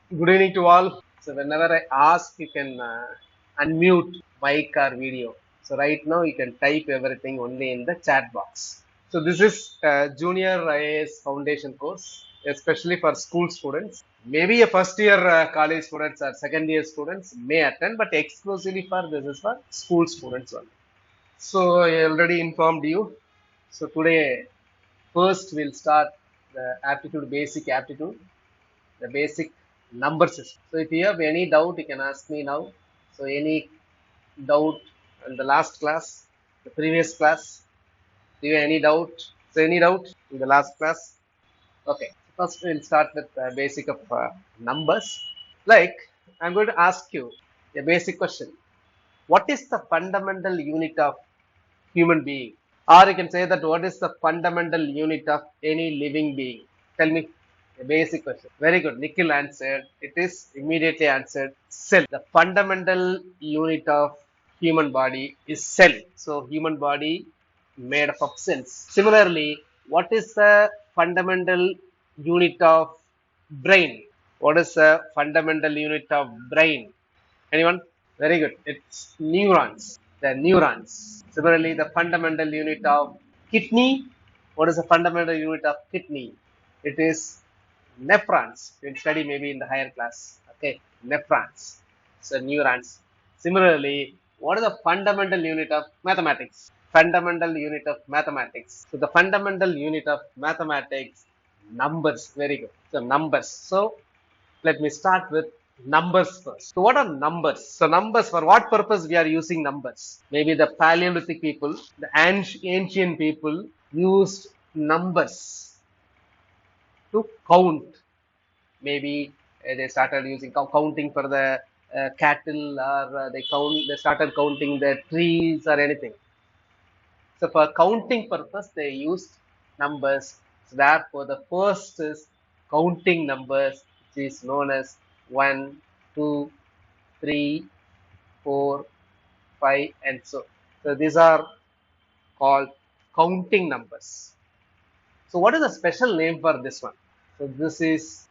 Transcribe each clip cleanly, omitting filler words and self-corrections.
Good evening to all. So whenever I ask, you can unmute mic or video. So right now you can type everything only in the chat box. So this is Junior IAS Foundation course, especially for school students. Maybe a first year college students or second year students may attend, but exclusively for this is for school students only. So I already informed you. So today first we'll start the aptitude, basic aptitude, the basic number system. So if you have any doubt, you can ask me now. So any doubt in the last class, the previous class, do you have any doubt? So any doubt in the last class? Okay. First we'll start with the basic of numbers. Like I'm going to ask you a basic question. What is the fundamental unit of human being? Or you can say that what is the fundamental unit of any living being? Tell me. A basic question. Very good. Nikhil answered. It is immediately answered. Cell. The fundamental unit of human body is cell. So human body made up of cells. Similarly, what is the fundamental unit of brain? What is the fundamental unit of brain? Anyone? Very good. It's neurons. The neurons. Similarly, the fundamental unit of kidney. What is the fundamental unit of kidney? It is nephrons. You'll study maybe in the higher class. Okay, nephrons. So neurons. Similarly, what is the fundamental unit of mathematics? Fundamental unit of mathematics. So the fundamental unit of mathematics, numbers. Very good. So numbers. So let me start with numbers first. So what are numbers? So numbers, for what purpose we are using numbers? Maybe the Paleolithic people, the ancient people used numbers to count. Maybe they started using counting for the cattle, or they started counting the trees or anything. So for counting purpose they used numbers. So therefore the first is counting numbers, which is known as 1, 2, 3, 4, 5 and so. So these are called counting numbers. So what is the special name for this one? So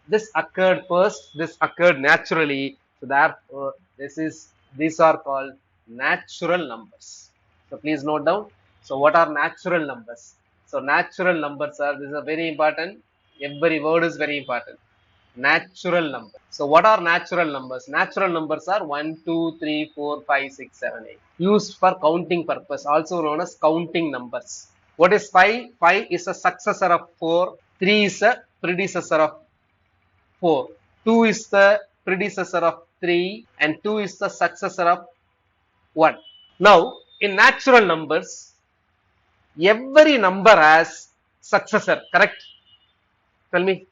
this occurred first. This occurred naturally. So therefore, these are called natural numbers. So please note down. So what are natural numbers? So natural numbers are, this is a very important. Every word is very important. Natural number. So what are natural numbers? Natural numbers are 1, 2, 3, 4, 5, 6, 7, 8. Used for counting purpose, also known as counting numbers. What is 5? 5 is a successor of 4. 3 is a predecessor of 4. 2 is the predecessor of 3 and 2 is the successor of 1. Now, in natural numbers, every number has successor, correct? Tell me.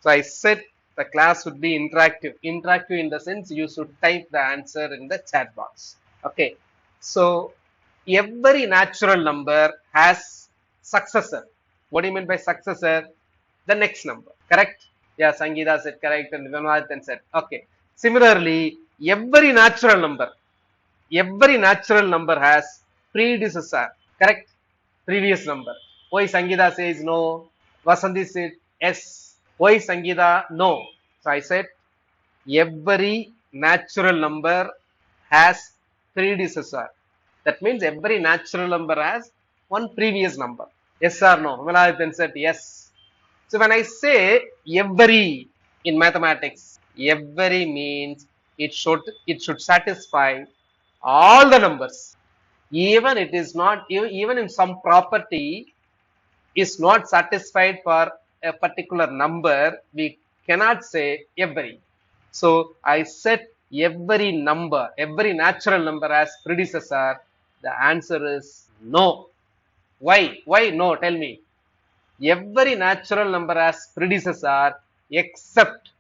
So I said the class would be interactive. Interactive in the sense you should type the answer in the chat box. Okay. So every natural number has successor. What do you mean by successor? The next number. Correct? Yeah, Sangeeta said correct and Vinodhan said. Okay. Similarly, every natural number has predecessor. Correct? Previous number. Why Sangeeta says no? Vasanthi said yes. Why Sangeeta? No. So I said every natural number has predecessor. That means every natural number has one previous number. Yes or no? Vimalaadan said yes. So when I say every in mathematics, every means it should satisfy all the numbers. Even it is not, even if some property is not satisfied for a particular number, we cannot say every. So I said every number, every natural number has predecessor. The answer is no. Why? Why no? Tell me. Every natural number has predecessor except,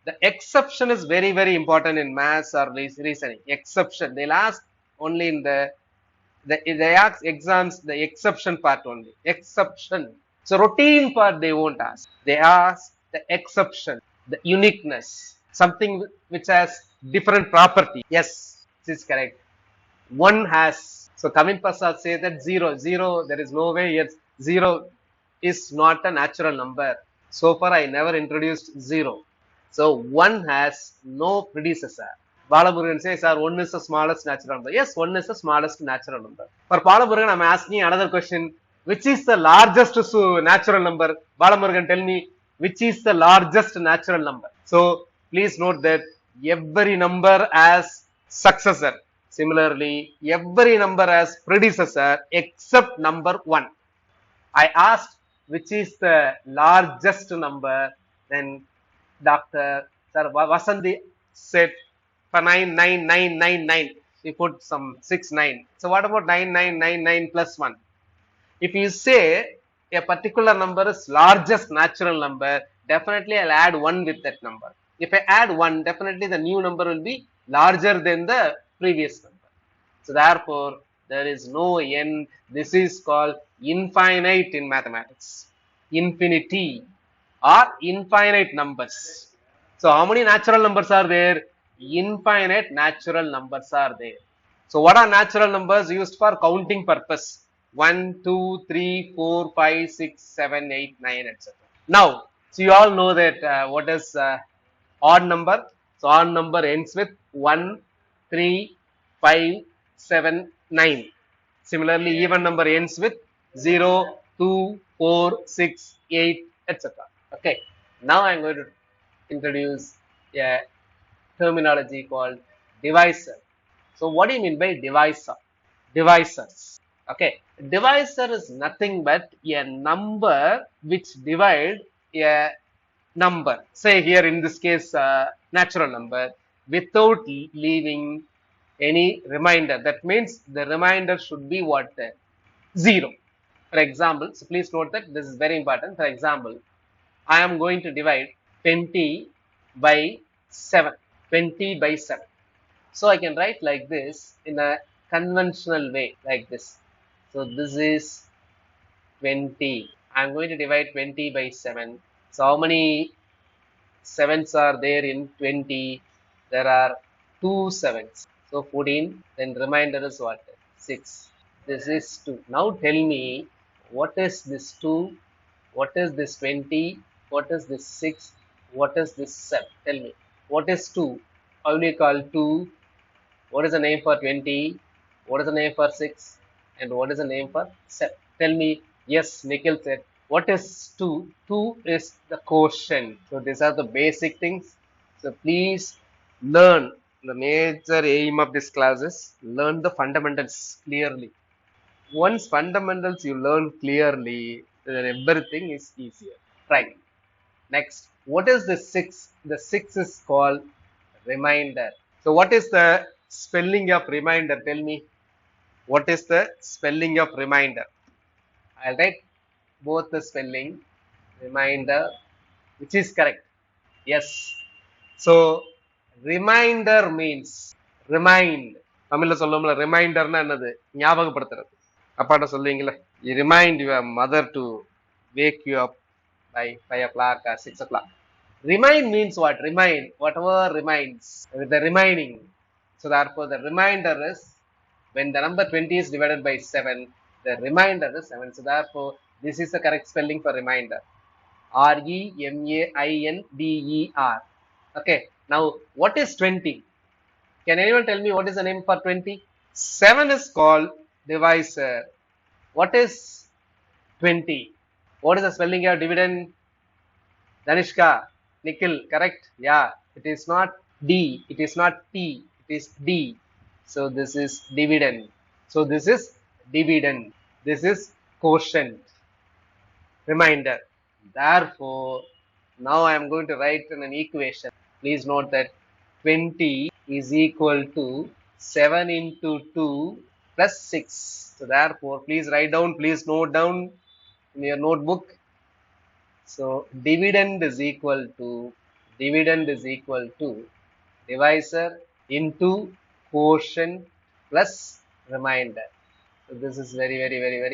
the exception is very, very important in maths or reasoning. Exception. They'll ask only in they ask exams the exception part only. Exception. So routine part they won't ask. They ask the exception, the uniqueness, something which has different property. Yes, this is correct. One has. So Kavin Prasad say that zero, there is no way. Yes, zero is not a natural number. So far I never introduced zero. So 1 has no predecessor. Balamurugan says, sir, 1 is the smallest natural number. Yes, 1 is the smallest natural number. For Balamurugan, I'm asking another question. Which is the largest natural number? Balamurugan, tell me, which is the largest natural number? So, please note that every number has successor. Similarly, every number has predecessor except number 1. I asked which is the largest number, then Dr. Sir Vasanthi said for 99999. We put some 69. So what about 9999 plus 1? If you say a particular number is largest natural number, definitely I'll add 1 with that number. If I add 1, definitely the new number will be larger than the previous number. So therefore, there is no end. This is called infinite in mathematics. Infinity or infinite numbers. So how many natural numbers are there? Infinite natural numbers are there. So what are natural numbers used for counting purpose? 1, 2, 3, 4, 5, 6, 7, 8, 9, etc. Now, so you all know that what is odd number? So odd number ends with 1, 3, 5, 7, 9. Similarly, even number ends with 0, 2, 4, 6, 8, etc. Okay. Now I am going to introduce a terminology called divisor. So what do you mean by divisor? Divisors. Okay. Divisor is nothing but a number which divide a number. Say here in this case, natural number without leaving any remainder. That means the remainder should be what? 0. For example, so please note that this is very important. For example, I am going to divide 20 by 7. 20 by 7. So I can write like this in a conventional way, like this. So this is 20. I am going to divide 20 by 7. So how many 7s are there in 20? There are 2 7s. So 14. Then remainder is what? 6. This is 2. Now tell me, what is this 2? What is this 20? What is this 6? What is this 7? Tell me. What is 2? How do you call 2? What is the name for 20? What is the name for 6? And what is the name for 7? Tell me. Yes, Nikhil said. What is 2? 2 is the quotient. So these are the basic things. So please learn. The major aim of this class is learn the fundamentals clearly. Once fundamentals you learn clearly, then everything is easier. Right. Next, what is the 6? The 6 is called reminder. So what is the spelling of reminder? Tell me. What is the spelling of reminder? I'll write both the spelling. Reminder, which is correct. Yes. So reminder means remind. தமிழ்ல சொல்லுவோம்ல ரிமைண்டர்னா என்னது? ஞாபகப்படுத்துறது. அப்பாட்ட சொல்லுவீங்களே, you remind your mother to wake you up by 5 o'clock or 6 o'clock. Remind means what? Remind. Whatever reminds. The remaining. So therefore the reminder is when the number 20 is divided by 7, the remainder is 7. So therefore this is the correct spelling for reminder. R-E-M-A-I-N-D-E-R. Okay. Now what is 20? Can anyone tell me what is the name for 20? 7 is called divisor. What is 20? What is the spelling of dividend? Danishka, Nikhil, correct? Yeah, it is not D, it is not T, it is D. So this is dividend. So this is dividend. This is quotient. Reminder. Therefore, now I am going to write in an equation. Please note that 20 is equal to 7 into 2 plus 6. So therefore, please write down, please note down in your notebook. So dividend is equal to divisor into quotient plus remainder. So this is very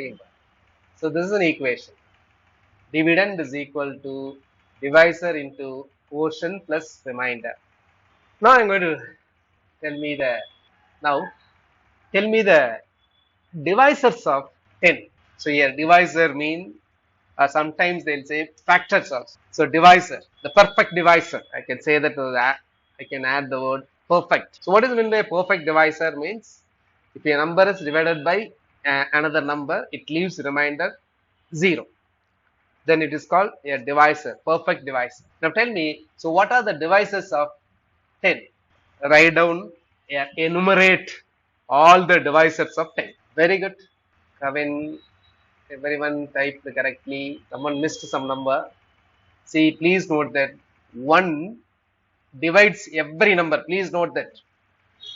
important. So this is an equation. Dividend is equal to divisor into quotient plus remainder. Now I'm going to tell me the divisors of 10. So here divisor mean Sometimes they'll say factors also. So divisor, the perfect divisor. I can say that to that. I can add the word perfect. So what is meant by a perfect divisor means if a number is divided by another number, it leaves remainder 0. Then it is called a divisor, perfect divisor. Now tell me, so what are the divisors of 10? Write down, enumerate all the divisors of 10. Very good. Kevin, everyone typed correctly. Someone missed some number. See, please note that 1 divides every number. Please note that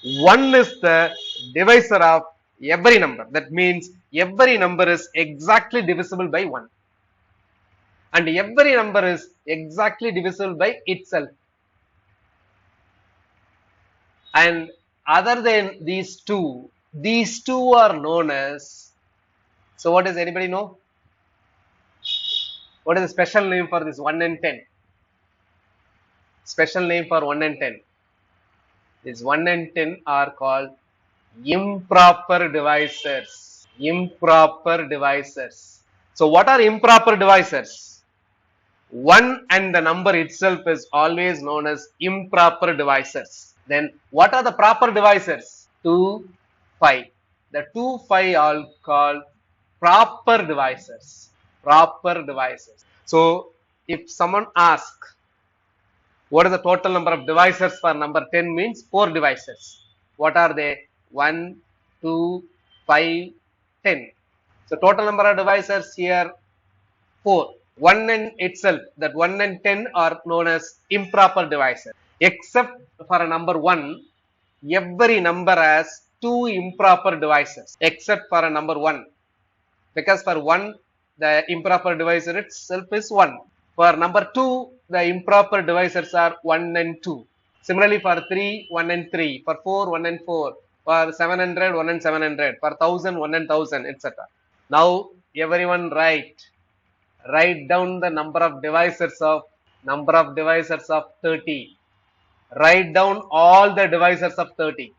1 is the divisor of every number. That means every number is exactly divisible by 1. And every number is exactly divisible by itself. And other than these two are known as, so what does anybody know? What is the special name for this 1 and 10? Special name for 1 and 10. These 1 and 10 are called improper divisors. Improper divisors. So what are improper divisors? 1 and the number itself is always known as improper divisors. Then what are the proper divisors? 2, 5. The 2, 5 are called proper divisors. Proper divisors. So if someone asks, what is the total number of divisors for number 10 means 4 divisors. What are they? 1, 2, 5, 10. So total number of divisors here 4. 1 and itself, that 1 and 10 are known as improper divisor. Except for a number 1, every number has 2 improper divisors except for a number 1. Because for 1, the improper divisor itself is 1. For number 2, the improper divisors are 1 and 2. Similarly, for 3, 1 and 3. For 4, 1 and 4. For 700, 1 and 700. For 1000, 1 and 1000, etc. Now, everyone write down the number of divisors of 30. Write down all the divisors of 30.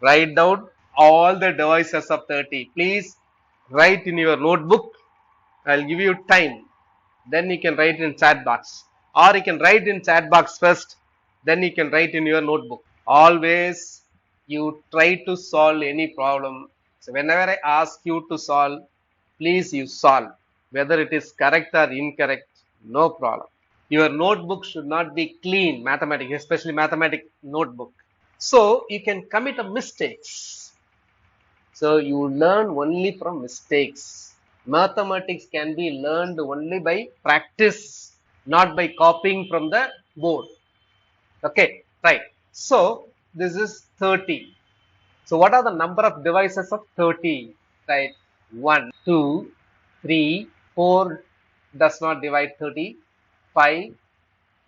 Write down all the divisors of 30. Please write in your notebook. I'll give you time. Then you can write in chat box. Or you can write in chat box first. Then you can write in your notebook. Always you try to solve any problem. So whenever I ask you to solve, please you solve. Whether it is correct or incorrect, no problem. Your notebook should not be clean, mathematics, especially mathematics notebook. So you can commit a mistakes. So you learn only from mistakes. Mathematics can be learned only by practice, not by copying from the board. Okay, right. So this is 30. So what are the number of divisors of 30? Right, 1, 2, 3, 4 does not divide 30. 5,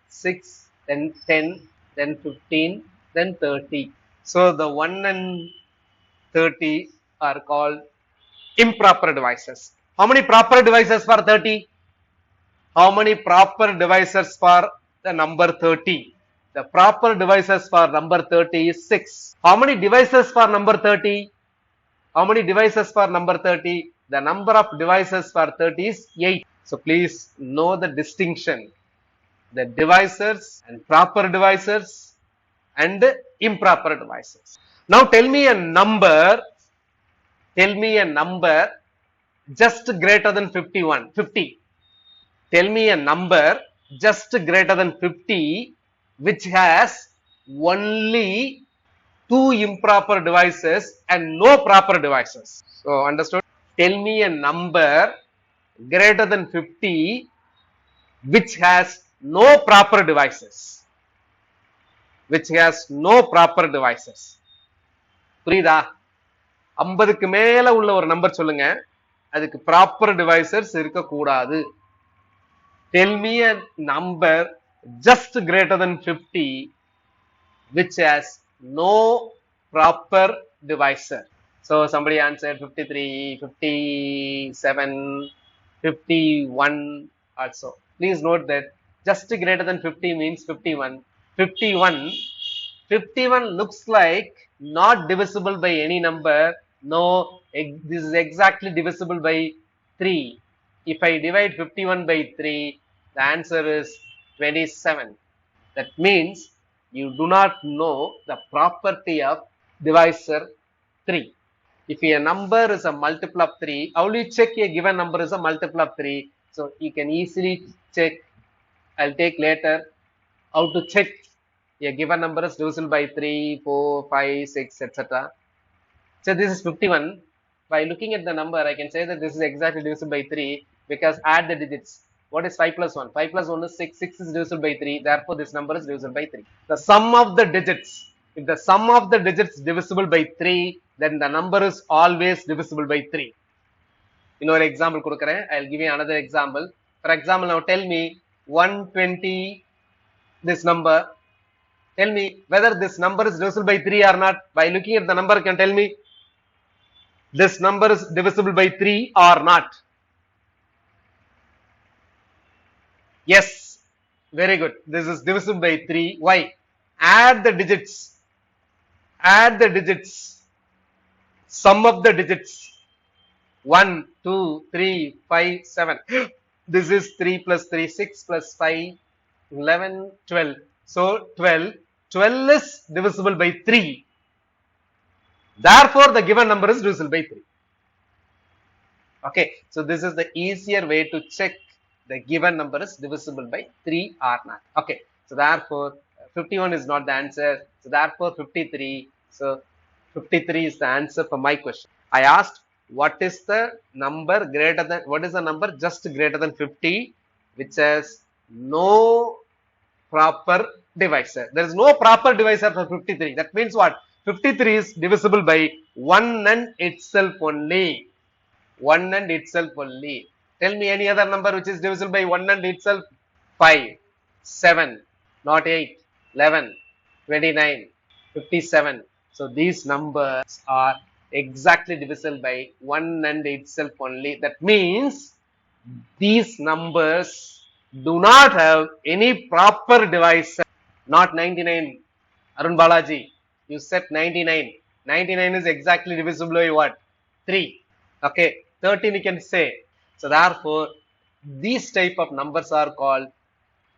6, then 10, then 15, then 30. So the 1 and 30 are called improper divisors. How many proper divisors for 30? How many proper divisors for the number 30? The proper divisors for number 30 is 6. How many divisors for number 30? How many divisors for number 30? The number of divisors for 30 is 8. So please know the distinction. The divisors and proper divisors and improper divisors. Now tell me a number just greater than 50. Tell me a number just greater than 50 which has only 2 improper divisors and no proper divisors. So understood? Tell me a number greater than 50 which has no proper divisors. புரியுதா? 50க்கு மேல உள்ள ஒரு number சொல்லுங்க, அதுக்கு proper divisors இருக்க கூடாது. Tell me a number just greater than 50 which has no proper divisor. So somebody answered 53, 57, 51 also. Please note that just greater than 50 means 51. 51 looks like not divisible by any number. No, this is exactly divisible by 3. if I divide 51 by 3, the answer is 27. That means you do not know the property of divisor 3. If a number is a multiple of 3, how do you check a given number is a multiple of 3? So you can easily check. I'll take later how to check a given number is divisible by 3, 4, 5, 6, etc. So this is 51. By looking at the number, I can say that this is exactly divisible by 3 because add the digits. What is 5 plus 1? 5 plus 1 is 6. 6 is divisible by 3. Therefore, this number is divisible by 3. The sum of the digits. If the sum of the digits is divisible by 3, then the number is always divisible by 3. Another example, I'll give you another example. For example, now tell me 120, this number. Tell me whether this number is divisible by 3 or not. By looking at the number, you can tell me this number is divisible by 3 or not. Yes, very good. This is divisible by 3. Why? Add the digits. Add the digits. Sum of the digits. 1, 2, 3, 5, 7. This is 3 plus 3, 6 plus 5, 11, 12. So 12. 12 is divisible by 3. Therefore, the given number is divisible by 3. Okay, so this is the easier way to check the given number is divisible by 3 or not. Okay, so therefore 51 is not the answer. So therefore 53. So 53 is the answer for my question. I asked what is the number greater than, what is the number just greater than 50 which has no proper divisor. There is no proper divisor for 53. That means what? 53 is divisible by 1 and itself only. 1 and itself only. Tell me any other number which is divisible by 1 and itself. 5, 7, not 8, 11, 29, 57. So these numbers are exactly divisible by 1 and itself only. That means these numbers do not have any proper divisor. Not 99. Arun Balaji, you said 99. 99 is exactly divisible by what? 3. Okay, 13 you can say. So therefore, these type of numbers are called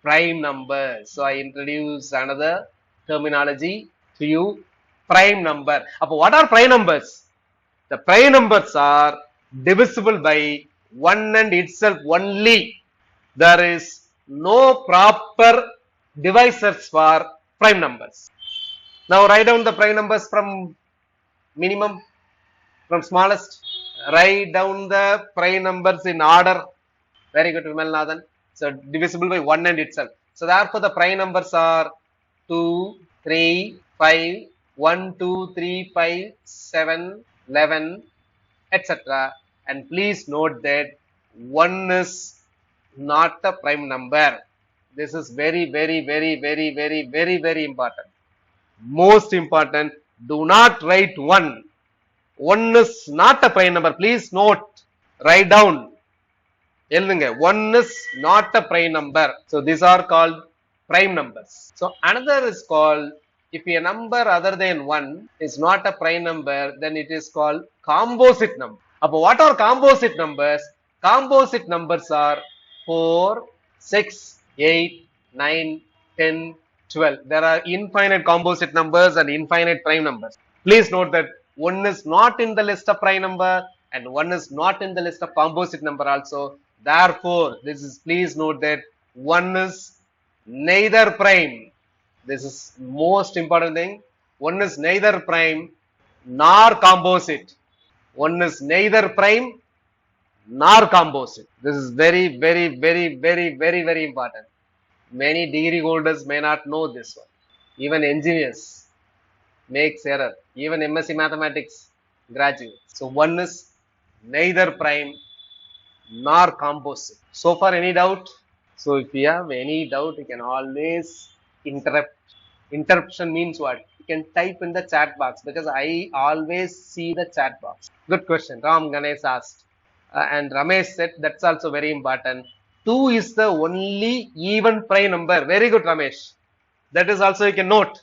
prime numbers. So I introduce another terminology to you, prime number. What are prime numbers? The prime numbers are divisible by 1 and itself only. There is no proper divisors for prime numbers. Now write down the prime numbers from minimum, from smallest. Write down the prime numbers in order. Very good, Vimal Nathan. So divisible by 1 and itself. So therefore the prime numbers are 2, 3, 5, 1, 2, 3, 5, 7, 11, etc. And please note that 1 is not a prime number. This is very important. Most important, do not write 1. 1 is not a prime number. Please note, write down. 1 is not a prime number. So these are called prime numbers. So another is called, if a number other than 1 is not a prime number, then it is called composite number. What are composite numbers? Composite numbers are 4, 6, 8, 9, 10, 12. There are infinite composite numbers and infinite prime numbers. Please note that 1 is not in the list of prime number and 1 is not in the list of composite number also. Therefore, please note that 1 is neither prime. This is most important thing. 1 is neither prime nor composite. 1 is neither prime nor composite. This is very important. Many degree holders may not know this one. Even engineers makes error. Even MSc Mathematics graduates. So 1 is neither prime nor composite. So far, any doubt? So if you have any doubt, you can always interrupt. Interruption means what? You can type in the chat box because I always see the chat box. Good question. Ram Ganesh asked. And Ramesh said that's also very important. 2 is the only even prime number. Very good, Ramesh. That is also you can note.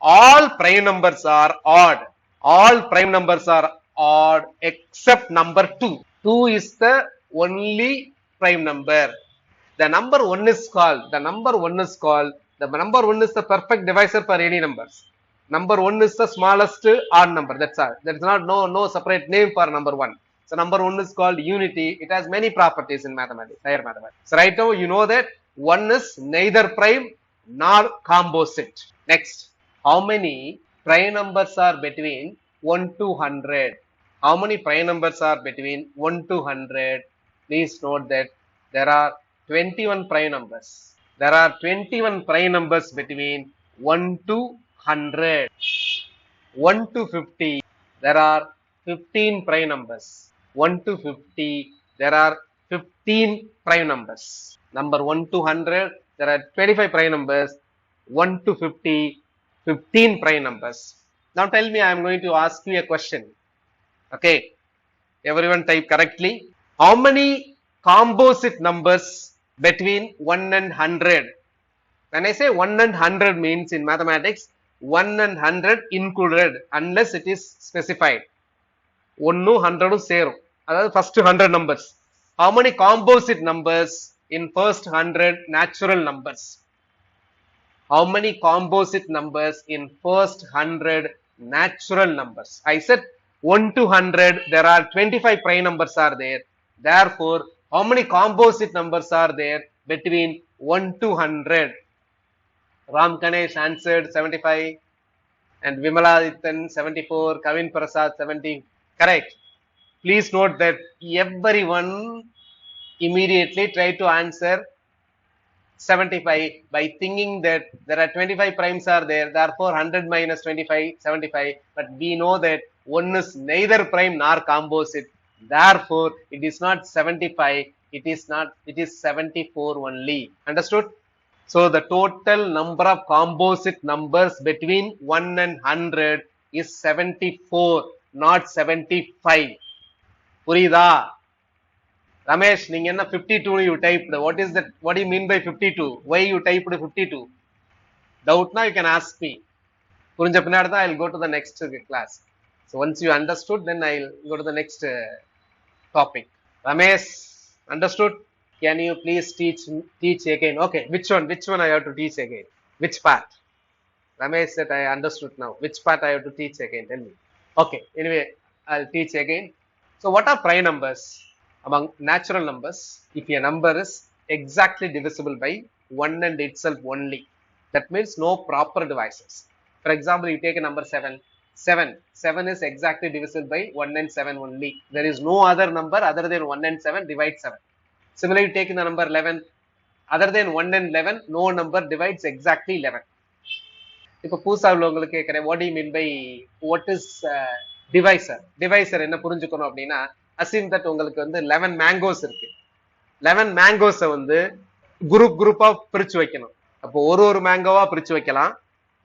All prime numbers are odd. All prime numbers are odd except number 2. 2 is the only prime number. The number 1 is called, the number 1 is the perfect divisor for any numbers. Number 1 is the smallest odd number. That's all. There is not no separate name for number 1. So number 1 is called unity. It has many properties in mathematics, higher mathematics. So right now you know that 1 is neither prime nor composite. Next, how many prime numbers are between 1 to 100? How many prime numbers are between 1 to 100? Please note that there are 21 prime numbers. There are 21 prime numbers between 1 to 100. 1 to 50. There are 15 prime numbers. 1 to 50. There are 15 prime numbers. Number 1 to 100. There are 25 prime numbers. 1 to 50. 15 prime numbers. Now tell me, I am going to ask you a question. Okay. Everyone type correctly. How many composite numbers between 1 and 100? When I say 1 and 100 means in mathematics, 1 and 100 included unless it is specified. 1 100 சேரும். அதாவது first 100 numbers. How many composite numbers in first 100 natural numbers? How many composite numbers in first 100 natural numbers? I said 1 to 100, there are 25 prime numbers are there. Therefore, how many composite numbers are there between 1 to 100? Ram Ganesh answered 75 and Vimaladithan 74, Kavin Prasad 70. Correct. Please note that everyone immediately try to answer 75 by thinking that there are 25 primes are there, therefore 100 minus 25, 75. But we know that 1 is neither prime nor composite. Therefore, it is not 75. It is 74 only. Understood? So the total number of composite numbers between 1 and 100 is 74, not 75. புரியுதா? Ramesh, நீங்க என்ன 52 you typed? What is that? What do you mean by 52? Why you typed 52? Doubt now you can ask me. புரிஞ்ச பின்னாடி தான் I'll go to the next class. So once you understood, then I'll go to the next topic. Ramesh, understood? Can you please teach again? Okay, which one I have to teach again? Which part? Ramesh said I understood now. Which part I have to teach again? Tell me. Okay, anyway, I'll teach again. So what are prime numbers? Among natural numbers, if a number is exactly divisible by 1 and itself only, that means no proper divisors. For example, you take a number 7. 7 is exactly divisible by 1 and 7 only. There is no other number other than 1 and 7 divide 7. Similarly, you take the number 11. Other than 1 and 11, no number divides exactly 11. இப்போ புதுசா உள்ளவங்களுக்கு கேட்கிறேன், what do you mean by what is divisor? Divisor என்ன புரிஞ்சுக்கணும் அப்படின்னா, assume that உங்களுக்கு வந்து 11 mangoes இருக்கு. 11 mangoes வந்து குரூப்பா பிரிச்சு வைக்கணும். அப்போ ஒரு மேங்கோவா பிரிச்சு வைக்கலாம்,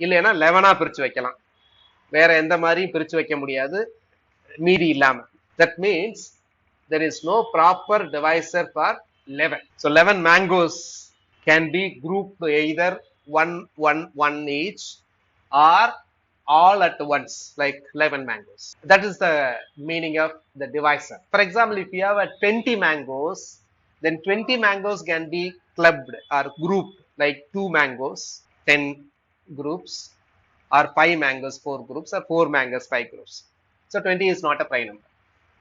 இல்லைன்னா 11ஆ பிரிச்சு வைக்கலாம். வேற எந்த மாதிரியும் பிரிச்சு வைக்க முடியாது மீதி இல்லாம. That means there is no proper divisor for 11. So 11 mangoes can be grouped either 1 each or all at once, like 11 mangoes. That is the meaning of the divisor. For example, if you have 20 mangoes, then 20 mangoes can be clubbed or grouped, like 2 mangoes, 10 groups, or 5 mangoes, 4 groups, or 4 mangoes, 5 groups. So 20 is not a prime number.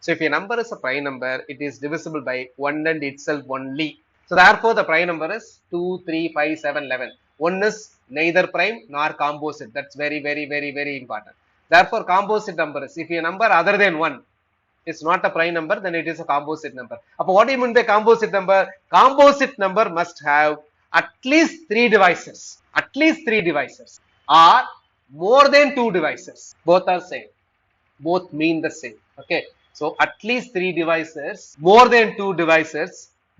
So if a number is a prime number, it is divisible by 1 and itself only. So therefore, the prime number is 2, 3, 5, 7, 11. 1 is neither prime nor composite. That's very, very, very, very important. Therefore, composite number is, if a number other than 1 is not a prime number, then it is a composite number. But what do you mean by composite number? Composite number must have at least 3 divisors. At least 3 divisors. Or more than 2 divisors. Both are same. Both mean the same. Okay. So at least 3 divisors, more than 2 divisors,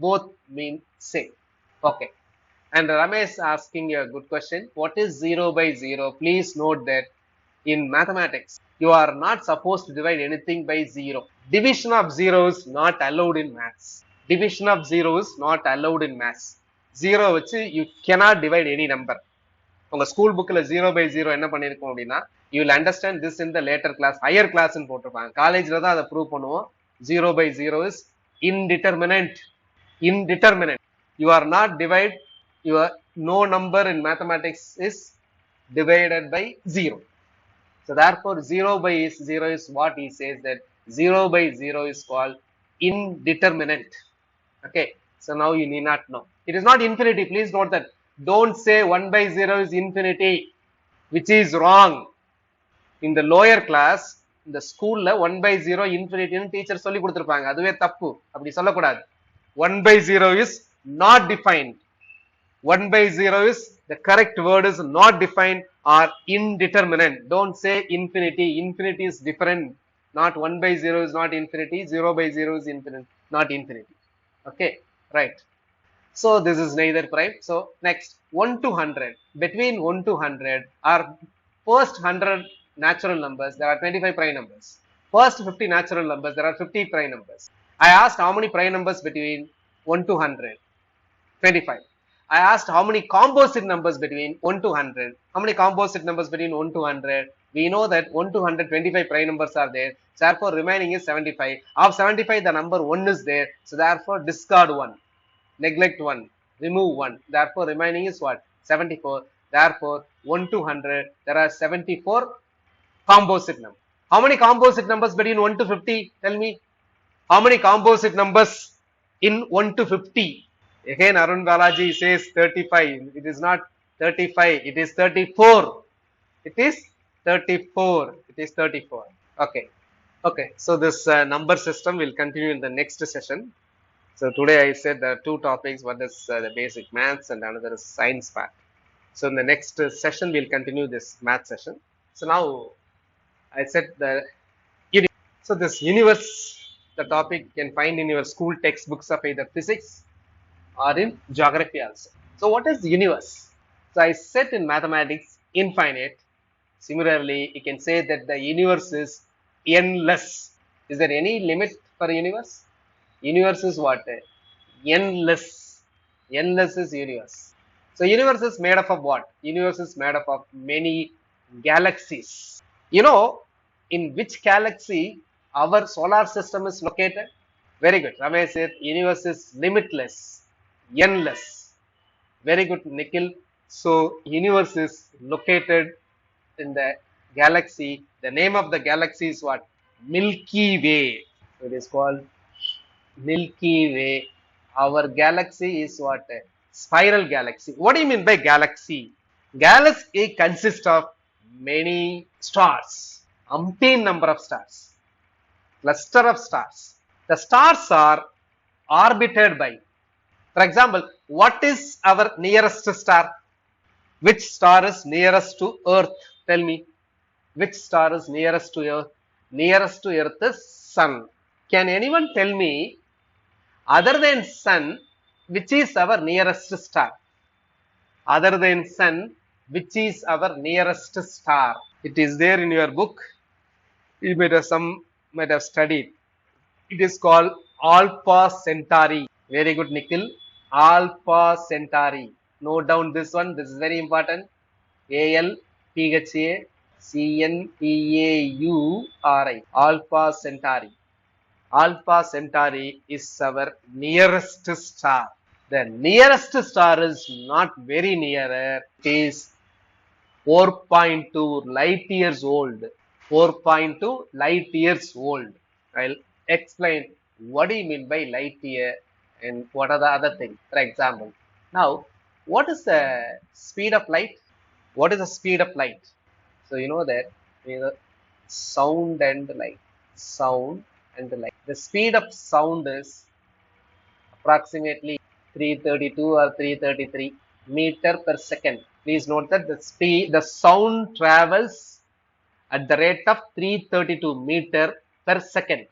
both mean same. Okay. And Ramesh asking a good question. What is 0 by 0? Please note that in mathematics, you are not supposed to divide anything by 0. Division of 0 is not allowed in maths. Division of 0 is not allowed in maths. 0 which you cannot divide any number. உங்க school புக்ல 0 by 0 என்ன பண்ணிருக்கோம் அப்படின்னா, you will understand this in the later class, higher class ன்னு போட்டிருப்பாங்க. காலேஜ்ல தான் அதை ப்ரூவ் பண்ணுவோம். 0 by 0 is Indeterminate. Indeterminate. You are not divide. Your no number in mathematics is divided by 0. So therefore 0 by 0 is what he says, that 0 by 0 is called indeterminate. Okay. So now you need not know. It is not infinity. Please note that. Don't say 1 by 0 is infinity, which is wrong. In the lower class, இந்த ஸ்கூல்ல 1 by 0 இன்ஃபினிட்டின்னு teacher சொல்லி கொடுத்திருப்பாங்க. அதுவே தப்பு. அப்படி சொல்லக்கூடாது. 1 by 0 is not defined. 1 by 0 is, the correct word is not defined or indeterminate. Don't say infinity. Infinity is different. Not 1 by 0 is not infinity. 0 by 0 is infinite, not infinity. Okay, right. So this is neither prime. So next, 1 to 100. Between 1 to 100 are first 100 natural numbers, there are 25 prime numbers. First 50 natural numbers, there are 50 prime numbers. I asked how many prime numbers between 1 to 100? 25. I asked how many composite numbers between 1 to 100? How many composite numbers between 1 to 100? We know that 1 to 100, 25 prime numbers are there. So therefore remaining is 75. Of 75, the number 1 is there. So therefore discard 1. Neglect 1. Remove 1. Therefore remaining is what? 74. Therefore 1 to 100, there are 74 composite numbers. How many composite numbers between 1 to 50? Tell me. How many composite numbers in 1 to 50? Again, Arun Balaji says 35. It is not 35. It is 34. It is 34. It is 34. Okay. Okay. So this number system will continue in the next session. So today I said there are two topics. One is the basic maths and another is science part. So in the next session, we'll continue this math session. So now I said the universe. So this universe, the topic you can find in your school textbooks of either physics or in geography also. So what is the universe? So I said in mathematics, infinite. Similarly, you can say that the universe is endless. Is there any limit for universe? Universe is what? Endless. Endless is universe. So universe is made up of what? Universe is made up of many galaxies. You know in which galaxy our solar system is located? Very good. Ramesh said universe is limitless, endless. Very good, Nikhil. So universe is located in the galaxy. The name of the galaxy is what? Milky Way. It is called Milky Way. Our galaxy is what? Spiral galaxy. What do you mean by galaxy? Galaxy consists of many stars, umpteen number of stars, cluster of stars. The stars are orbited by, for example, what is our nearest star? Which star is nearest to Earth? Tell me. Which star is nearest to Earth? Nearest to Earth is Sun. Can anyone tell me, other than Sun, which is our nearest star? Other than Sun, which is our nearest star? It is there in your book. You might have studied. It is called Alpha Centauri. Very good, Nikhil. Alpha Centauri. Note down this one. This is very important. ALPHACNTAURI. Alpha Centauri. Alpha Centauri is our nearest star. The nearest star is not very nearer. It is 4.2 light years old. 4.2 light years old. I'll explain what do you mean by light year and what are the other things. For example, now what is the speed of light? What is the speed of light? So you know that sound and light. Sound and light. The speed of sound is approximately 332 or 333 meter per second. Please note that the sound travels at the rate of 332 meter per second,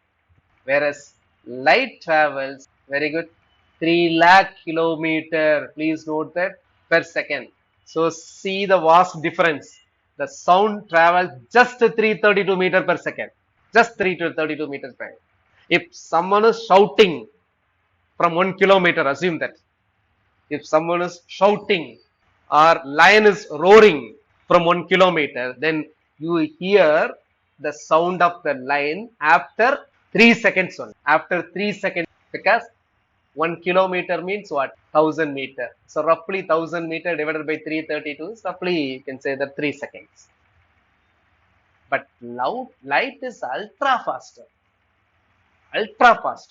whereas light travels, very good, 3 lakh kilometer. Please note that, per second. So see the vast difference. The sound travels just 332 meter per second. Just 332 meters per second. If someone is shouting from 1 kilometer, assume that. If someone is shouting or lion is roaring from 1 kilometer, then you hear the sound of the lion after 3 seconds only. After 3 seconds, because 1 kilometer means what? 1000 meter. So roughly 1000 meter divided by 332 is roughly you can say that 3 seconds. But light is ultra faster. Ultra fast.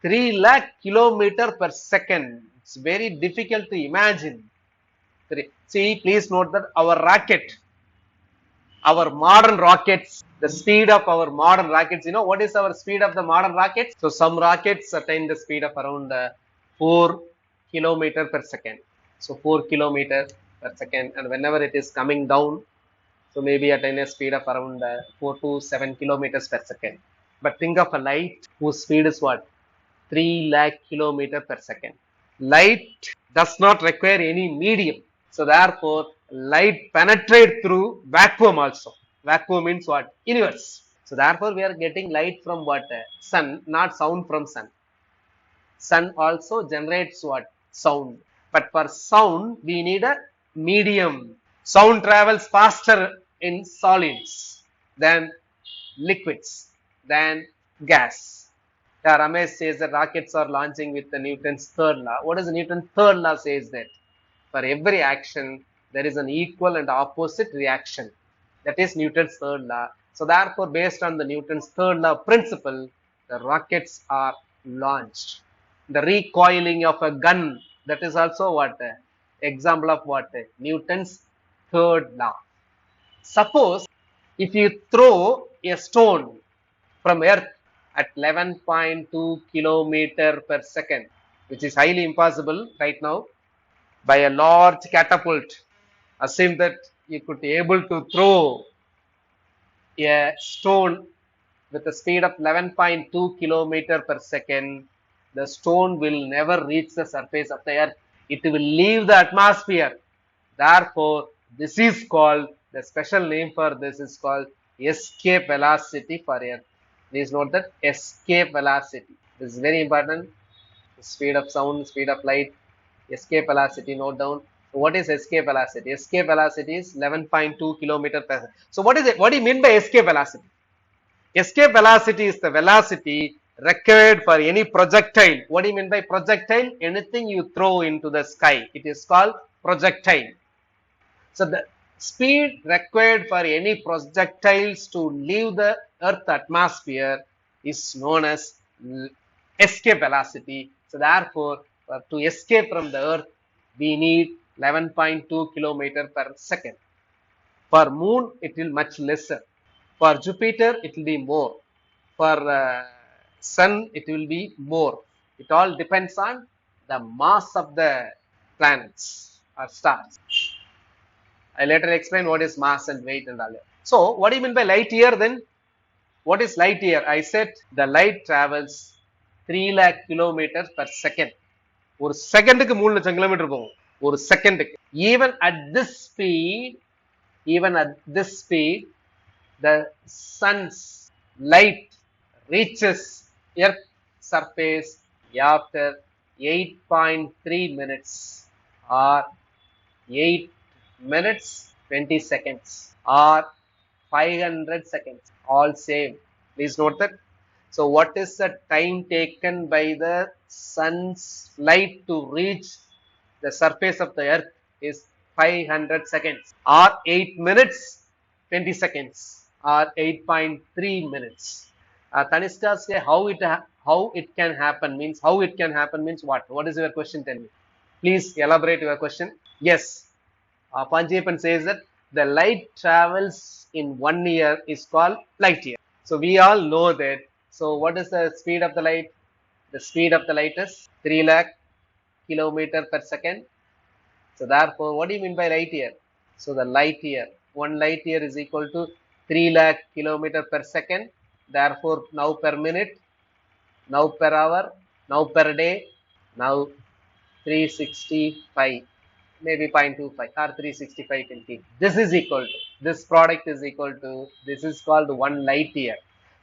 3 lakh kilometer per second. It's very difficult to imagine. See, please note that our modern rockets, the speed of our modern rockets, you know what is our speed of the modern rockets? So some rockets attain the speed of around 4 kilometer per second. So 4 kilometer per second, and whenever it is coming down, so maybe attain a speed of around 4 to 7 kilometers per second. But think of a light whose speed is what? 3 lakh kilometer per second. Light does not require any medium. So therefore, light penetrate through vacuum also. Vacuum means what? Universe. So therefore, we are getting light from what? Sun, not sound from sun. Sun also generates what? Sound. But for sound, we need a medium. Sound travels faster in solids than liquids, than gas. Ramesh says that rockets are launching with the Newton's third law. What does Newton's third law says that? For every action, there is an equal and opposite reaction. That is Newton's third law. So therefore, based on the Newton's third law principle, the rockets are launched. The recoiling of a gun, that is also what? Example of what? Newton's third law. Suppose if you throw a stone from earth at 11.2 kilometer per second, which is highly impossible right now, by a large catapult, assume that you could be able to throw a stone with a speed of 11.2 kilometer per second, the stone will never reach the surface of the earth. It will leave the atmosphere. Therefore, this is called, the special name for this is called escape velocity for earth. Please note that escape velocity. This is very important. Speed of sound, speed of light, escape velocity, note down. So what is escape velocity? Escape velocity is 11.2 kilometer per second. So what is it? What do you mean by escape velocity? Escape velocity is the velocity required for any projectile. What do you mean by projectile? Anything you throw into the sky. It is called projectile. So the speed required for any projectiles to leave the earth atmosphere is known as escape velocity. So therefore, to escape from the earth, we need 11.2 kilometer per second. For moon, it will much lesser. For Jupiter, it will be more. For sun, it will be more. It all depends on the mass of the planets or stars. I later explain what is mass and weight and all that. So, what do you mean by light year then? What is light year? I said the light travels 3 lakh kilometers per second. ஒரு செகண்டுக்கு 3 லட்சம் kilometre போகும். ஒரு செகண்டுக்கு. Even at this speed, the sun's light reaches earth surface after 8.3 minutes or 8 minutes 20 seconds or 500 seconds, all same. Please note that. So what is the time taken by the sun's light to reach the surface of the earth is 500 seconds or 8 minutes 20 seconds or 8.3 minutes. Tanishka say how it can happen means what? What is your question? Tell me. Please elaborate your question. Yes. Panjapan says that the light travels in 1 year is called light year. So we all know that. So what is the speed of the light? The speed of the light is 3 lakh kilometer per second. So therefore, what do you mean by light year? So the light year, 1 light year is equal to 3 lakh kilometer per second. Therefore, now per minute, now per hour, now per day, now 365. Maybe 0.25 or 365 kg. This is equal to, this product is equal to, this is called 1 light year.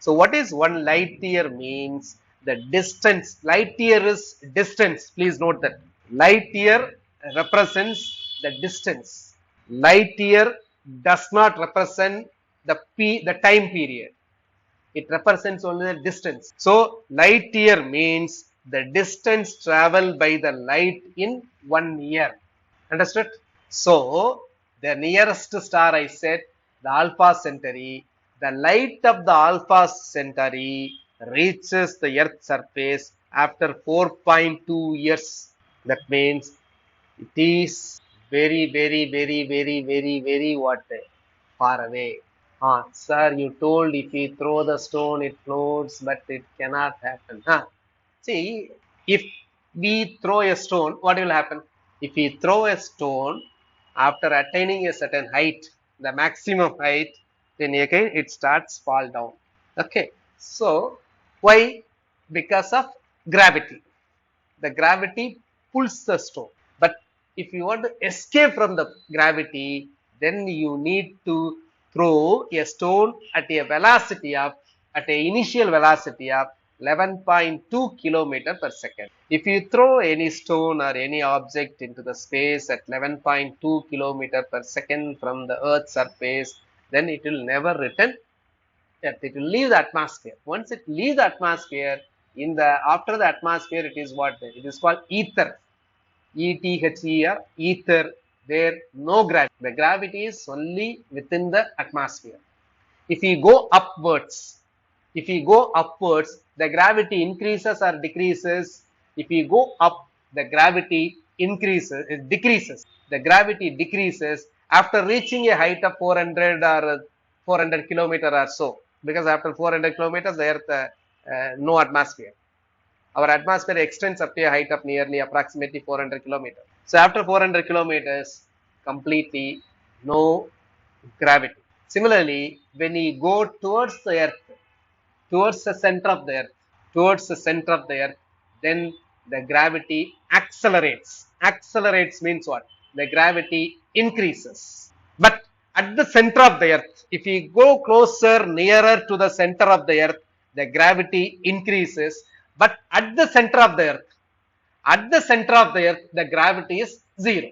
So what is 1 light year means? The distance. Light year is distance. Please note that. Light year represents the distance. Light year does not represent the time period. It represents only the distance. So light year means the distance traveled by the light in 1 year. Understood? So the nearest star I said the Alpha Centauri. The light of the Alpha Centauri reaches the Earth's surface after 4.2 years. That means it is very what? Far away. Sir, you told if we throw the stone, it floats, but it cannot happen. See, if we throw a stone, what will happen? If we throw a stone after attaining a certain height, the maximum height, then again it starts fall down. Okay. So, why? Because of gravity. The gravity pulls the stone. But if you want to escape from the gravity, then you need to throw a stone at a velocity of, at an initial velocity of 11.2 kilometer per second. If you throw any stone or any object into the space at 11.2 kilometer per second from the Earth's surface, then it will never return. It will leave the atmosphere. Once it leaves the atmosphere, in the after the atmosphere, it is what? It is called ether. ETHER, ether, where no gravity. The gravity is only within the atmosphere. If we go upwards, the gravity increases or decreases. If we go up, the gravity increases, it decreases. The gravity decreases after reaching a height of 400 or 400 kilometer or so. Because after 400 kilometers, the Earth no atmosphere. Our atmosphere extends up to a height of nearly approximately 400 kilometers. So after 400 kilometers, completely no gravity. Similarly, when we go towards the Earth, towards the center of the Earth, then the gravity accelerates. Accelerates means what? The gravity increases. But at the center of the Earth, if we go closer, nearer to the center of the Earth, the gravity increases. But at the center of the Earth, the gravity is zero.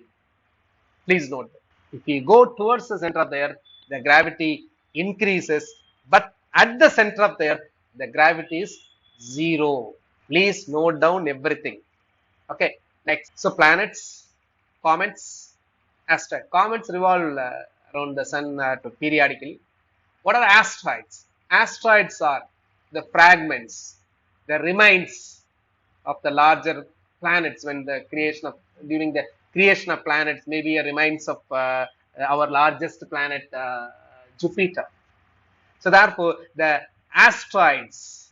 Please note that. If we go towards the center of the Earth, the gravity increases. But at the center of the Earth, the gravity is zero. Please note down everything. Okay. Next. So planets, comets, asteroids. Comets revolve around the sun periodically. What are asteroids? Asteroids are the fragments, the remains of the larger planets when the creation of, during the creation of planets, maybe a remains of our largest planet, Jupiter. So therefore, the asteroids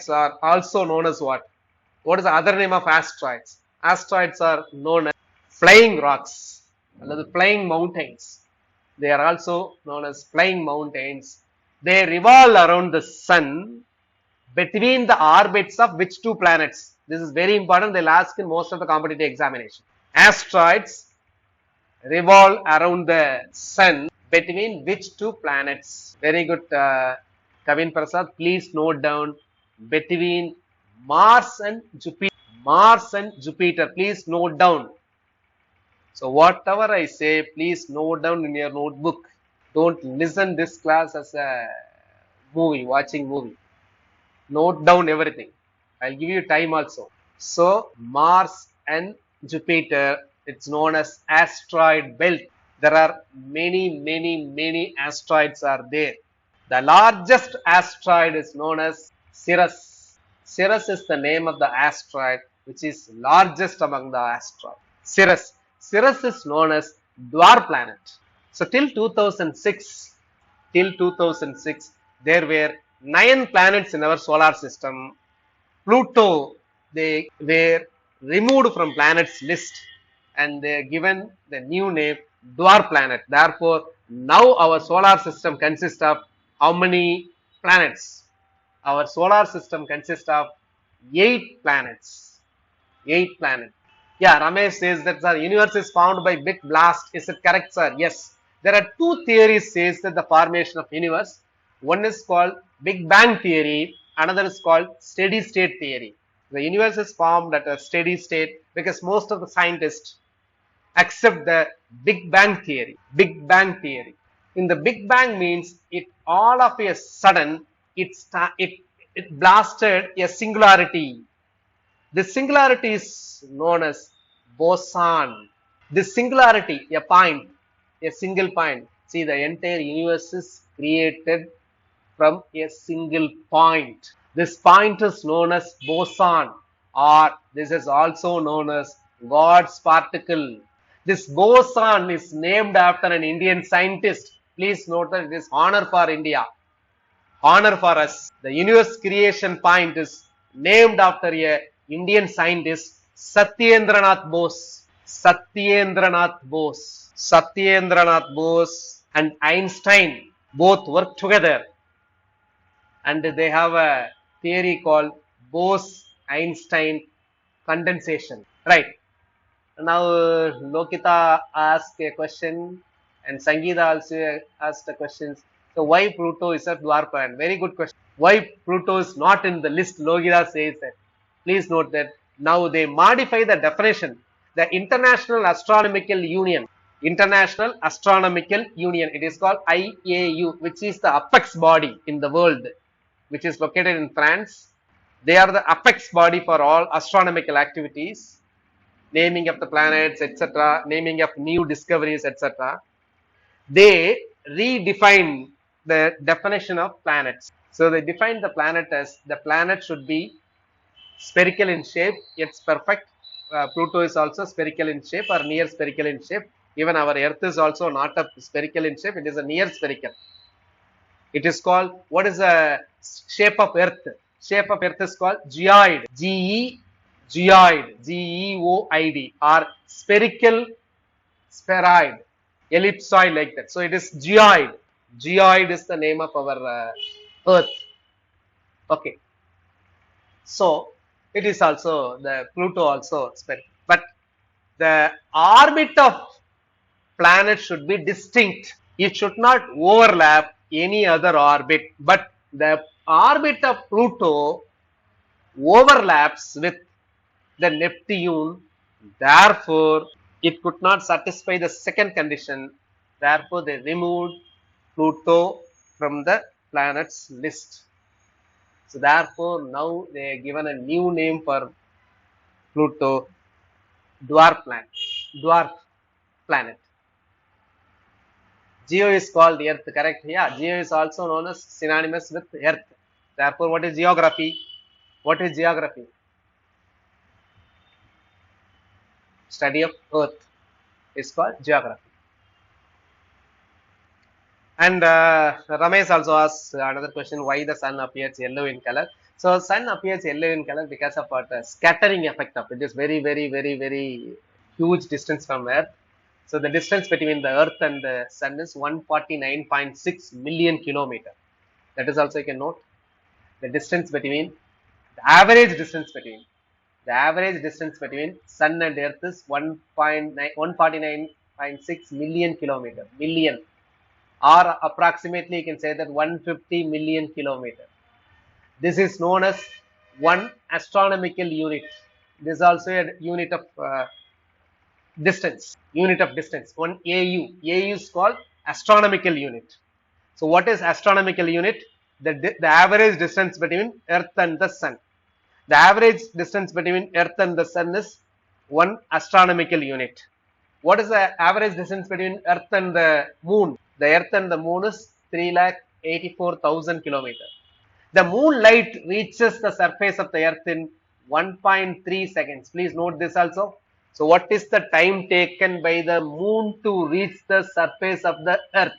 are also known as what? What is the other name of asteroids? Asteroids are known as flying rocks, another flying mountains. They are also known as flying mountains. They revolve around the sun between the orbits of which two planets? This is very important. They'll ask in most of the competitive examination. Asteroids revolve around the sun between which two planets? Very good, Kavin Prasad. Please note down between Mars and Jupiter. Mars and Jupiter. Please note down. So whatever I say, please note down in your notebook. Don't listen this class as a movie, watching movie. Note down everything. I'll give you time also. So Mars and Jupiter, it's known as asteroid belt. There are many asteroids are there. The largest asteroid is known as Cirrus. Cirrus is the name of the asteroid which is largest among the asteroids. Cirrus is known as dwarf planet. So till 2006, there were 9 planets in our solar system. Pluto, they were removed from planets list and they are given the new name dwarf planet. Therefore, now our solar system consists of how many planets? Our solar system consists of 8 planets. 8 planets. Yeah, Ramesh says that the universe is formed by big blast. Is it correct, sir? Yes. There are 2 theories says that the formation of universe. One is called Big Bang theory. Another is called steady state theory. The universe is formed at a steady state because most of the scientists accept the Big Bang theory. Big Bang theory. In the Big Bang means it all of a sudden it blasted a singularity. This singularity is known as boson. This singularity, a point, a single point. See, the entire universe is created from a single point. This point is known as boson, or this is also known as God's particle. This boson is named after an Indian scientist. Please note that it is honor for India, honor for us. The universe creation point is named after a Indian scientist, Satyendranath Bose. Satyendranath Bose. Satyendranath Bose and Einstein both work together, and they have a theory called Bose-Einstein condensation. Right. Now, Lokita asked a question and Sangeeta also asked the questions. So, why Pluto is a dwarf planet? Very good question. Why Pluto is not in the list? Lokita says that. Please note that now they modify the definition. The International Astronomical Union. International Astronomical Union. It is called IAU, which is the apex body in the world, which is located in France. They are the apex body for all astronomical activities, naming of the planets, etc., naming of new discoveries, etc. They redefine the definition of planets. So they define the planet as the planet should be spherical in shape. It's perfect. Pluto is also spherical in shape or near spherical in shape. Even our Earth is also not a spherical in shape. It is a near spherical. It is called, what is the shape of Earth? Shape of Earth is called geoid. Geoid. Geoid, or spherical, spheroid, ellipsoid, like that. So it is geoid. Geoid is the name of our Earth. Okay. So it is also the Pluto also spherical. But the orbit of planet should be distinct. It should not overlap any other orbit. But the orbit of Pluto overlaps with the Neptune. Therefore, it could not satisfy the second condition. Therefore, they removed Pluto from the planets list. So, therefore, now they are given a new name for Pluto, dwarf planet. Dwarf planet. Geo is called Earth, correct? Yeah, Geo is also known as synonymous with Earth. Therefore, what is geography? What is geography? Study of Earth is called geography. And Ramesh also asked another question: why the sun appears yellow in color? So, sun appears yellow in color because of what? Scattering effect of it. It is very huge distance from Earth. So the distance between the Earth and the Sun is 149.6 million kilometer. That is also you can note. The distance between, the average distance between Sun and Earth is 149.6 million kilometer. Million. Or approximately you can say that 150 million kilometer. This is known as one astronomical unit. This is also a unit of distance, one AU. AU is called astronomical unit. So what is astronomical unit? The average distance between Earth and the Sun. The average distance between Earth and the Sun is one astronomical unit. What is the average distance between Earth and the Moon? The Earth and the Moon is 384,000 kilometers. The moonlight reaches the surface of the Earth in 1.3 seconds. Please note this also. So what is the time taken by the moon to reach the surface of the Earth?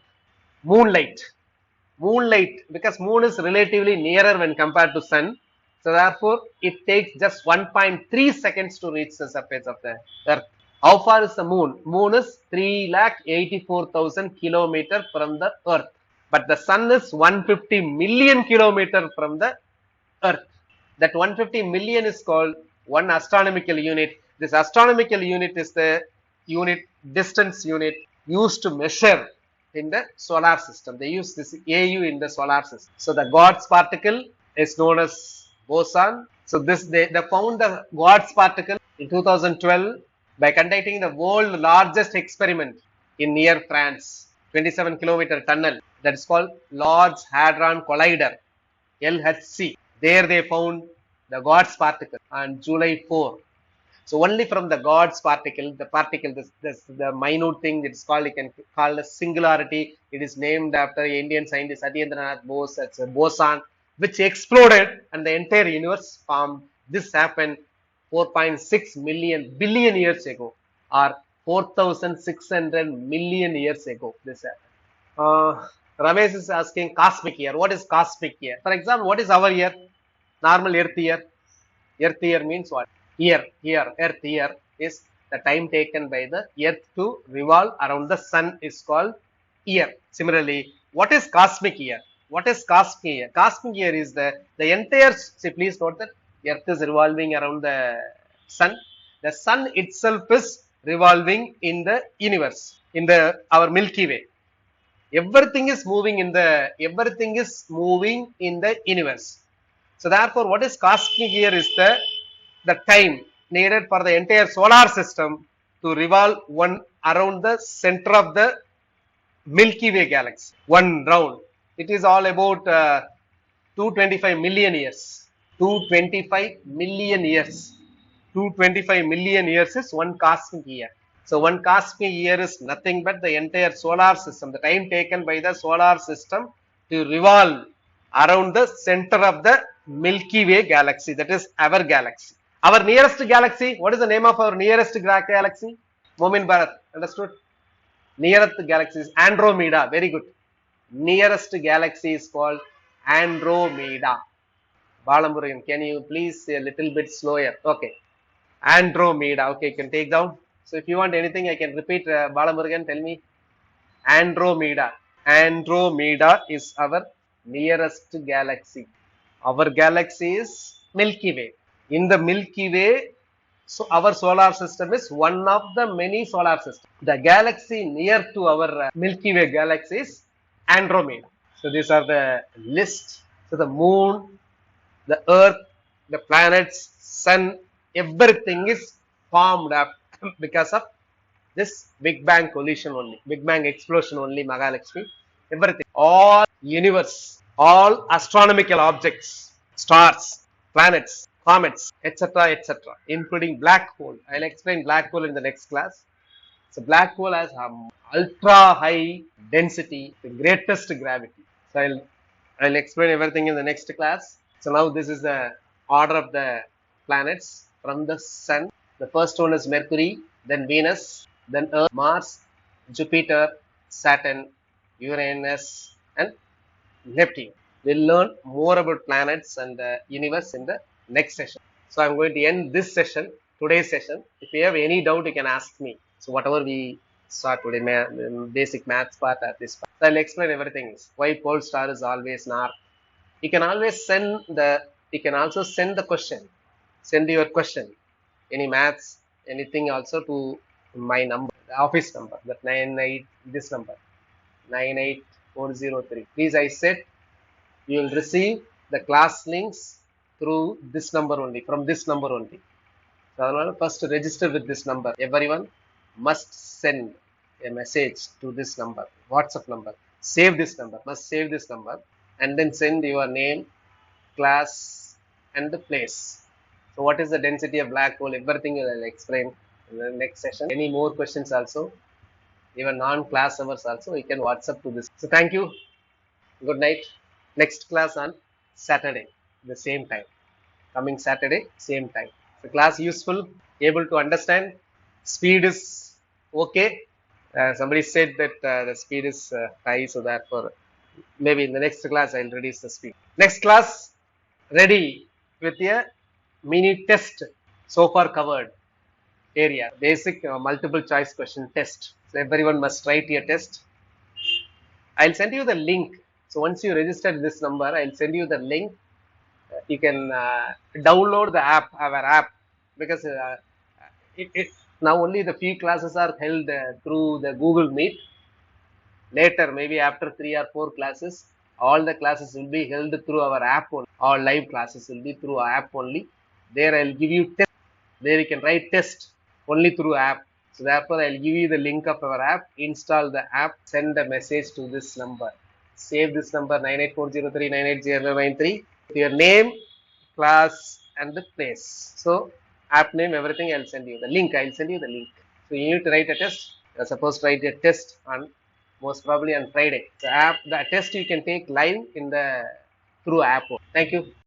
Moonlight, because moon is relatively nearer when compared to sun. So therefore, it takes just 1.3 seconds to reach the surface of the Earth. How far is the moon? Moon is 384,000 kilometers from the Earth. But the sun is 150 million kilometers from the Earth. That 150 million is called one astronomical unit. This astronomical unit is the distance unit used to measure in the solar system. They use this AU in the solar system. So the God's particle is known as boson. So they found the God's particle in 2012 by conducting the world's largest experiment in near France, 27-kilometer tunnel that is called Large Hadron Collider. LHC. There they found the God's particle on July 4. So only from the God's particle, the minute thing, it's called, you can call a singularity. It is named after Indian scientist Satyendranath Bose. It's a boson which exploded and the entire universe formed. This happened 4.6 billion years ago, or 4,600 million years ago. This happened. Ramesh is asking cosmic year. What is cosmic year? For example, what is our year? Normal Earth year. Earth year means what? Earth year is the time taken by the Earth to revolve around the Sun is called year. Similarly, what is cosmic year? What is cosmic year? Cosmic year is the entire, see, please note that Earth is revolving around the Sun. The Sun itself is revolving in the universe, in the our Milky Way. Everything is moving in the universe. So therefore, what is cosmic year is the time needed for the entire solar system to revolve one around the center of the Milky Way galaxy. One round. It is all about 225 million years. 225 million years. 225 million years is one cosmic year. So one cosmic year is nothing but the entire solar system, the time taken by the solar system to revolve around the center of the Milky Way galaxy, that is our galaxy. Our nearest galaxy, what is the name of our nearest galaxy? Momin Bharat, understood? Nearest galaxy is Andromeda, very good. Nearest galaxy is called Andromeda. Balamurugan, can you please say a little bit slower? Okay. Andromeda, okay, you can take down. So if you want anything, I can repeat. Balamurugan, tell me. Andromeda. Andromeda is our nearest galaxy. Our galaxy is Milky Way. In the Milky Way, so our solar system is one of the many solar systems. The galaxy near to our Milky Way galaxy is Andromeda. So these are the list. So the moon, the earth, the planets, sun, everything is formed up because of this Big Bang collision only, Big Bang explosion only, Mahalakshmi. Everything, all universe, all astronomical objects, stars, planets, comets, etc., including black hole. I'll explain black hole in the next class. So black hole has ultra high density, the greatest gravity. So I'll explain everything in the next class. So now this is the order of the planets from the sun. The first one is Mercury, then Venus, then Earth, Mars, Jupiter, Saturn, Uranus, and Neptune. We'll learn more about planets and the universe in the next session. So I'm going to end this session, today's session. If you have any doubt, you can ask me. So whatever we start today, basic maths part or this part, so I'll explain everything. Why pole star is always north. You can always you can also send the question. Send your question. Any maths, anything also to my number, the office number, that 98, this number, 98403. Please, I said, you will receive the class links through this number only, from this number only. So first register with this number. Everyone must send a message to this number, WhatsApp number. Save this number, must save this number, and then send your name, class, and the place. So what is the density of black hole? Everything I will explain in the next session. Any more questions also, even non-class hours also, you can WhatsApp to this. So thank you. Good night. Next class on Saturday, the same time. Coming Saturday, same time. The class useful, able to understand. Speed is okay. Somebody said that the speed is high, so therefore maybe in the next class I'll reduce the speed. Next class, ready with a mini test, so far covered area, basic multiple choice question test. So everyone must write your test. I'll send you the link. So once you register this number, I'll send you the link. You can download the app, our app, because now only the few classes are held through the Google Meet. Later, maybe after 3 or 4 classes, all the classes will be held through our app only. All live classes will be through our app only. There I'll give you test. There you can write test only through app. So therefore, I'll give you the link of our app. Install the app. Send a message to this number. Save this number 98403980093 with your name, class, and the place. So app name, everything. I'll send you the link. I'll send you the link. So you need to write a test. You're supposed to write a test on most probably on Friday. The test you can take live in the through app. Thank you.